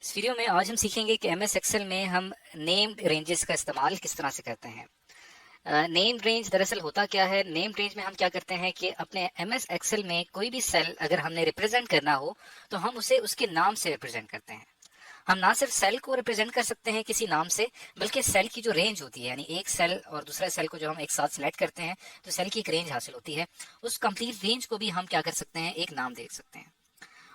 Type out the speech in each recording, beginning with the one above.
इस वीडियो में आज हम सीखेंगे कि एमएस एक्सेल में हम नेम्ड रेंजेस का इस्तेमाल किस तरह से करते हैं। नेम्ड रेंज दरअसल होता क्या है। नेम्ड रेंज में हम क्या करते हैं कि अपने एमएस एक्सेल में कोई भी सेल अगर हमने रिप्रेजेंट करना हो तो हम उसे उसके नाम से रिप्रेजेंट करते हैं। हम ना सिर्फ सेल को रिप्रेजेंट कर सकते हैं किसी नाम से, बल्कि सेल की जो रेंज होती है, यानी एक सेल और दूसरा सेल को जो हम एक साथ सिलेक्ट करते हैं तो सेल की एक रेंज हासिल होती है। उस कंप्लीट रेंज को भी हम क्या कर सकते हैं, एक नाम दे सकते हैं।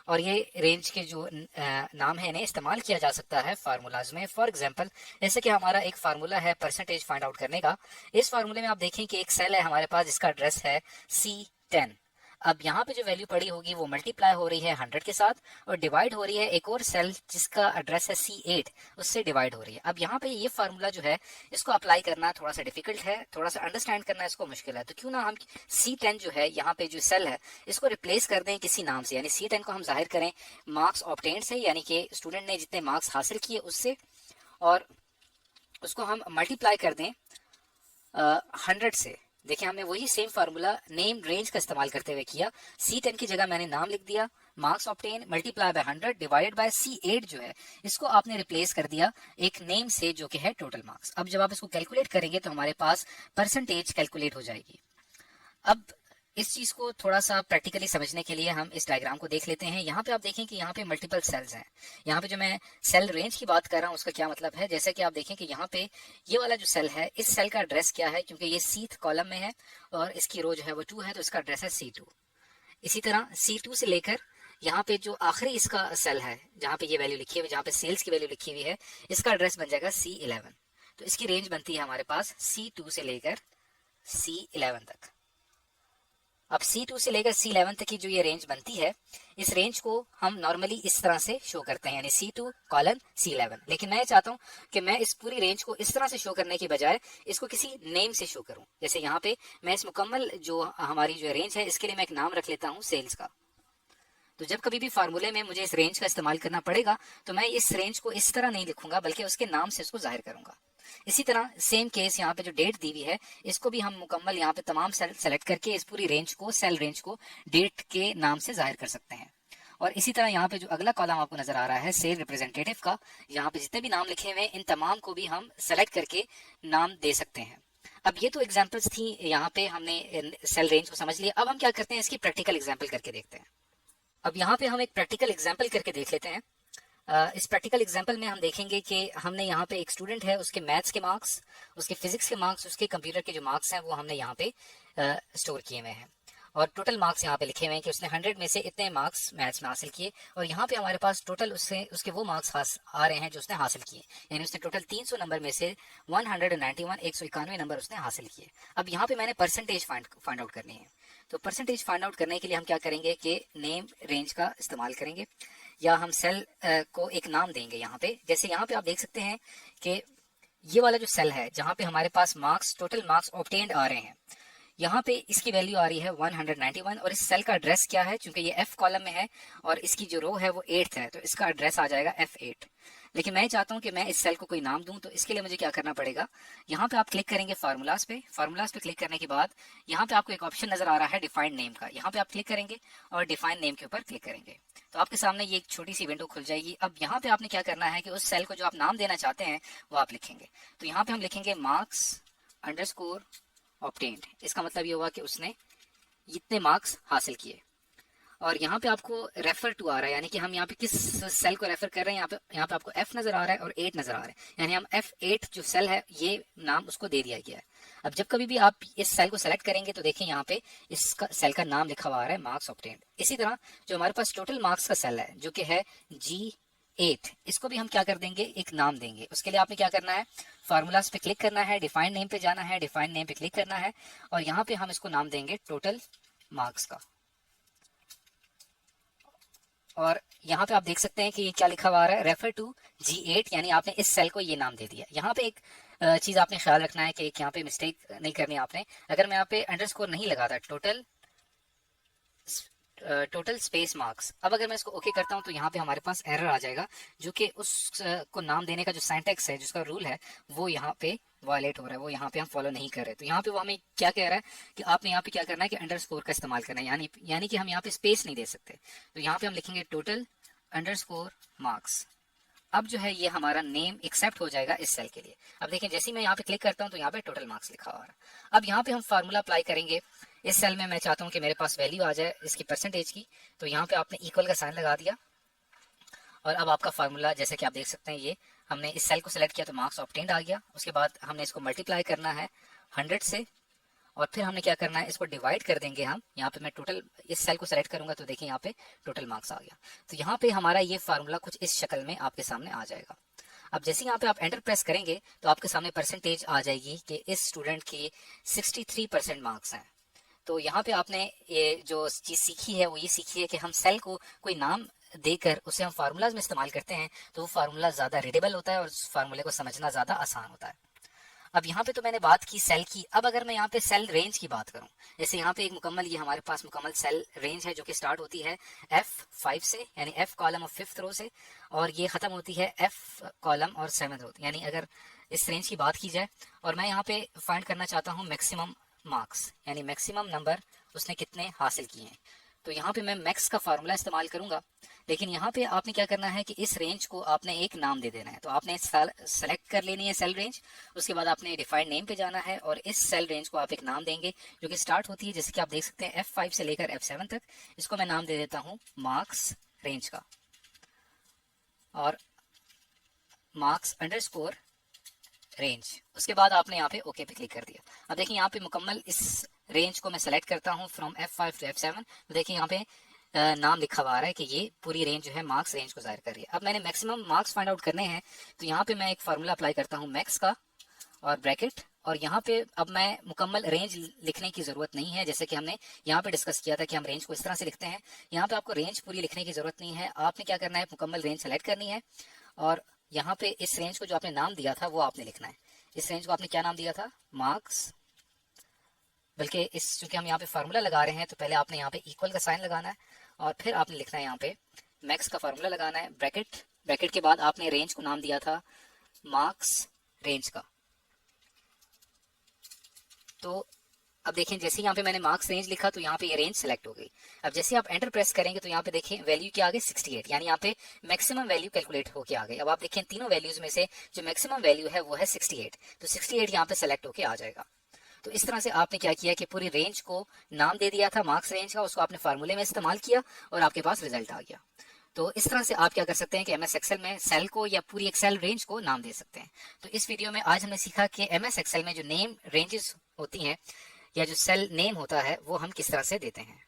और ये रेंज के जो नाम है इन्हें इस्तेमाल किया जा सकता है फार्मूलाज में। फॉर एग्जांपल, जैसे कि हमारा एक फार्मूला है परसेंटेज फाइंड आउट करने का। इस फार्मूले में आप देखें कि एक सेल है हमारे पास जिसका एड्रेस है C10। अब यहाँ पे जो वैल्यू पड़ी होगी वो मल्टीप्लाई हो रही है 100 के साथ और डिवाइड हो रही है एक और सेल जिसका एड्रेस है C8, उससे डिवाइड हो रही है। अब यहाँ पे ये फार्मूला जो है इसको अप्लाई करना थोड़ा सा डिफिकल्ट है, थोड़ा सा अंडरस्टैंड करना इसको मुश्किल है। तो क्यों ना हम C10 जो है यहाँ पे जो सेल है इसको रिप्लेस कर दें किसी नाम से, यानी C10 को हम जाहिर करें मार्क्स ऑब्टेन्ड से, यानी कि स्टूडेंट ने जितने मार्क्स हासिल किए उससे, और उसको हम मल्टीप्लाई कर दें 100 से। देखिए हमने वही सेम फार्मूला नेम रेंज का इस्तेमाल करते हुए किया। C10 की जगह मैंने नाम लिख दिया, marks obtain multiply by 100 divided by C8 जो है इसको आपने रिप्लेस कर दिया एक नेम से जो कि है टोटल मार्क्स। अब जब आप इसको कैलकुलेट करेंगे तो हमारे पास परसेंटेज कैलकुलेट हो जाएगी। अब इस चीज को थोड़ा सा प्रैक्टिकली समझने के लिए हम इस डायग्राम को देख लेते हैं। यहाँ पे आप देखें कि यहाँ पे मल्टीपल सेल्स हैं। यहाँ पे जो मैं सेल रेंज की बात कर रहा हूँ उसका क्या मतलब है, जैसे कि आप देखें कि यहाँ पे ये वाला जो सेल है इस सेल का एड्रेस क्या है, क्योंकि ये सीथ कॉलम में है और इसकी रो जो है वो 2 है तो इसका एड्रेस है C2। इसी तरह C2 से लेकर यहाँ पे जो आखिरी इसका सेल है जहाँ पे ये वैल्यू लिखी हुई है, जहाँ पे सेल्स की वैल्यू लिखी हुई है, इसका एड्रेस बन जाएगा C11। तो इसकी रेंज बनती है हमारे पास C2 से लेकर C11 तक। अब C2 से लेकर C11 तक की जो ये रेंज बनती है, इस रेंज को हम नॉर्मली इस तरह से शो करते हैं, यानी C2 कॉलन C11। लेकिन मैं चाहता हूं कि मैं इस पूरी रेंज को इस तरह से शो करने की बजाय इसको किसी नेम से शो करूं। जैसे यहाँ पे मैं इस मुकम्मल जो हमारी जो रेंज है इसके लिए मैं एक नाम रख लेता हूँ सेल्स का। तो जब कभी भी फार्मूले में मुझे इस रेंज का इस्तेमाल करना पड़ेगा तो मैं इस रेंज को इस तरह नहीं लिखूंगा बल्कि उसके नाम से इसको जाहिर करूंगा। इसी तरह सेम केस यहाँ पे जो डेट दी हुई है इसको भी हम मुकम्मल यहाँ पे तमाम सेल सेलेक्ट करके इस पूरी रेंज को, सेल रेंज को डेट के नाम से जाहिर कर सकते हैं। और इसी तरह यहाँ पे जो अगला कॉलम आपको नजर आ रहा है सेल रिप्रेजेंटेटिव का, यहाँ पे जितने भी नाम लिखे हुए हैं इन तमाम को भी हम सेलेक्ट करके नाम दे सकते हैं। अब ये तो एग्जाम्पल्स थी, यहाँ पे हमने सेल रेंज को समझ लिया। अब हम क्या करते हैं, इसकी प्रैक्टिकल एग्जाम्पल करके देखते हैं। अब यहाँ पे हम एक प्रैक्टिकल एग्जाम्पल करके देख लेते हैं। इस प्रैक्टिकल एग्जाम्पल में हम देखेंगे कि हमने यहाँ पे एक स्टूडेंट है, उसके मैथ्स के मार्क्स, उसके फिजिक्स के मार्क्स, उसके कंप्यूटर के जो मार्क्स हैं वो हमने यहाँ पे स्टोर किए हुए हैं और टोटल मार्क्स यहाँ पे लिखे हुए हैं कि उसने 100 में से इतने मार्क्स मैथ्स में हासिल किए। और यहाँ पे हमारे पास टोटल उसके वो मार्क्स आ रहे हैं जो उसने हासिल किए, यानी उसने टोटल 300 नंबर में से 191 नंबर उसने हासिल किए। अब यहाँ पे मैंने परसेंटेज फाइंड आउट करनी है। तो परसेंटेज फाइंड आउट करने के लिए हम क्या करेंगे कि नेम रेंज का इस्तेमाल करेंगे, या हम सेल को एक नाम देंगे। यहाँ पे जैसे यहाँ पे आप देख सकते हैं कि ये वाला जो सेल है जहाँ पे हमारे pass marks, total marks obtained आ रहे हैं, यहाँ पे इसकी वैल्यू आ रही है 191 और इस सेल का एड्रेस क्या है, क्योंकि ये F कॉलम में है और इसकी जो रो है वो 8th है तो इसका एड्रेस आ जाएगा F8। लेकिन मैं चाहता हूं कि मैं इस सेल को कोई नाम दूं, तो इसके लिए मुझे क्या करना पड़ेगा, यहाँ पे आप क्लिक करेंगे फार्मूलाज पे। फार्मूलाज पे क्लिक करने के बाद यहाँ पे आपको एक ऑप्शन नजर आ रहा है डिफाइंड नेम का, यहाँ पे आप क्लिक करेंगे और डिफाइंड नेम के ऊपर क्लिक करेंगे तो आपके सामने ये एक छोटी सी विंडो खुल जाएगी। अब यहाँ पे आपने क्या करना है कि उस सेल को जो आप नाम देना चाहते हैं वो आप लिखेंगे। तो यहाँ पे हम लिखेंगे मार्क्स अंडरस्कोर ऑब्टेन्ड। इसका मतलब ये हुआ कि उसने इतने मार्क्स हासिल किए। और यहाँ पे आपको रेफर टू आ रहा है, यानी कि हम यहाँ पे किस सेल को रेफर कर रहे हैं। यहाँ पे आपको F नजर आ रहा है और 8 नजर आ रहा है, यानी हम F8 जो सेल है ये नाम उसको दे दिया गया है। अब जब कभी भी आप इस सेल को सेलेक्ट करेंगे तो देखिए यहाँ पे इसका सेल का नाम लिखा हुआ आ रहा है मार्क्स ऑब्टेन्ड। इसी तरह जो हमारे पास टोटल मार्क्स का सेल है जो कि है G8, इसको भी हम क्या कर देंगे, एक नाम देंगे। उसके लिए आपने क्या करना है, फार्मूलाज पे क्लिक करना है, डिफाइंड नेम पे जाना है, डिफाइंड नेम पे क्लिक करना है और यहाँ पे हम इसको नाम देंगे टोटल मार्क्स का। और यहाँ पे आप देख सकते हैं कि ये क्या लिखा हुआ आ रहा है, रेफर टू G8, यानी आपने इस सेल को ये नाम दे दिया। यहाँ पे एक चीज आपने ख्याल रखना है कि यहाँ पे मिस्टेक नहीं करनी आपने। अगर मैं यहाँ पे अंडरस्कोर नहीं लगाता, टोटल स्पेस मार्क्स, अब अगर मैं इसको ओके करता हूं तो यहाँ पे हमारे पास एरर आ जाएगा, जो कि उस को नाम देने का जो सिंटैक्स है, जिसका रूल है, वो यहाँ पे वायलेट हो रहा है, वो यहाँ पे हम फॉलो नहीं कर रहे। तो यहाँ पे वो हमें क्या कह रहा है कि आपने यहाँ पे क्या करना है कि अंडरस्कोर का इस्तेमाल करना है, यानी कि हम यहाँ पे स्पेस नहीं दे सकते। तो यहाँ पे हम लिखेंगे टोटल अंडरस्कोर मार्क्स अब जो है ये हमारा नेम एक्सेप्ट हो जाएगा इस सेल के लिए। अब देखिए जैसे ही मैं यहाँ पे क्लिक करता हूँ तो यहाँ पे टोटल मार्क्स लिखा हुआ है। अब यहाँ पे हम फार्मूला अप्लाई करेंगे। इस सेल में मैं चाहता हूँ कि मेरे पास वैल्यू आ जाए इसकी परसेंटेज की, तो यहाँ पे आपने इक्वल का साइन लगा दिया और अब आपका फार्मूला जैसे कि आप देख सकते हैं, ये हमने इस सेल को सिलेक्ट किया तो मार्क्स ऑब्टेन्ड आ गया। उसके बाद हमने इसको मल्टीप्लाई करना है 100 से और फिर हमने क्या करना है, इसको डिवाइड कर देंगे हम। यहाँ पे मैं टोटल इस सेल को सेलेक्ट करूंगा तो देखिए यहाँ पे टोटल मार्क्स आ गया। तो यहाँ पे हमारा ये फार्मूला कुछ इस शक्ल में आपके सामने आ जाएगा। अब जैसे यहाँ पे आप एंटर प्रेस करेंगे तो आपके सामने परसेंटेज आ जाएगी कि इस स्टूडेंट के 63% मार्क्स हैं। तो यहाँ पे आपने ये जो चीज़ सीखी है वो ये सीखी है कि हम सेल को कोई नाम देकर उसे हम फार्मूलाज में इस्तेमाल करते हैं तो वो फार्मूला ज़्यादा रीडेबल होता है और उस फार्मूले को समझना ज़्यादा आसान होता है। अब यहाँ पे तो मैंने बात की सेल की। अब अगर मैं यहाँ पे सेल रेंज की बात करूँ, जैसे यहाँ पे एक मुकम्मल, ये हमारे पास मुकम्मल सेल रेंज है जो कि स्टार्ट होती है F5 से, यानी F कॉलम और 5th रो से, और ये ख़त्म होती है F कॉलम और 7th रो। यानी अगर इस रेंज की बात की जाए और मैं यहाँ पे फाइंड करना चाहता हूँ मैक्सिमम मार्क्स, यानी मैक्सिमम नंबर उसने कितने हासिल किए हैं, तो यहाँ पे मैं मैक्स का फार्मूला इस्तेमाल करूंगा। लेकिन यहाँ पे आपने क्या करना है कि इस रेंज को आपने एक नाम दे देना है। तो आपने सेलेक्ट कर लेनी है सेल रेंज, उसके बाद आपने डिफाइंड नेम पे जाना है और इस सेल रेंज को आप एक नाम देंगे जो कि स्टार्ट होती है, जैसे कि आप देख सकते हैं F5 से लेकर F7 तक। इसको मैं नाम दे देता हूँ मार्क्स रेंज का और मार्क्स अंडरस्कोर रेंज। उसके बाद आपने यहाँ पे ओके पे क्लिक कर दिया। अब देखिए यहाँ पे मुकम्मल इस रेंज को मैं सेलेक्ट करता हूँ फ्रॉम F5 टू F7। तो देखिए यहाँ पे नाम लिखा हुआ आ रहा है कि ये पूरी रेंज जो है मार्क्स रेंज को जाहिर कर रही है। अब मैंने मैक्सिमम मार्क्स फाइंड आउट करने हैं तो यहाँ पे मैं एक फार्मूला अप्लाई करता हूँ मैक्स का और ब्रैकेट, और यहाँ पे अब मैं मुकम्मल रेंज लिखने की ज़रूरत नहीं है। जैसे कि हमने यहाँ पे डिस्कस किया था कि हम रेंज को इस तरह से लिखते हैं। यहाँ पे आपको रेंज पूरी लिखने की ज़रूरत नहीं है। आपने क्या करना है, मुकम्मल रेंज सेलेक्ट करनी है और यहाँ पे इस रेंज को जो आपने नाम दिया था वो आपने लिखना है। इस रेंज को आपने क्या नाम दिया था, मार्क्स, बल्कि इस चूंकि हम यहाँ पे फार्मूला लगा रहे हैं तो पहले आपने यहाँ पे इक्वल का साइन लगाना है और फिर आपने लिखना है यहाँ पे मैक्स का फार्मूला लगाना है, ब्रैकेट। ब्रैकेट के बाद आपने रेंज को नाम दिया था मार्क्स रेंज का। तो अब देखें जैसे यहाँ पे मैंने मार्क्स रेंज लिखा तो यहाँ पे ये रेंज सेलेक्ट हो गई। अब जैसे आप एंटर प्रेस करेंगे तो यहाँ पे देखें वैल्यू क्या आ गई 68, यानी यहाँ पे मैक्सिमम वैल्यू कैलकुलेट होके आ गई। अब आप देखें तीनों वैल्यूज में से जो मैक्सिमम वैल्यू है वो है 68, तो 68 यहाँ पे सेलेक्ट होके आ जाएगा। तो इस तरह से आपने क्या किया कि पूरी रेंज को नाम दे दिया था मार्क्स रेंज का, उसको आपने फार्मूले में इस्तेमाल किया और आपके पास रिजल्ट आ गया। तो इस तरह से आप क्या कर सकते हैं कि MS एक्सेल में सेल को या पूरी एक्सेल रेंज को नाम दे सकते हैं। तो इस वीडियो में आज हमने सीखा कि MS एक्सेल में जो नेम रेंजेस होती हैं या जो सेल नेम होता है वो हम किस तरह से देते हैं।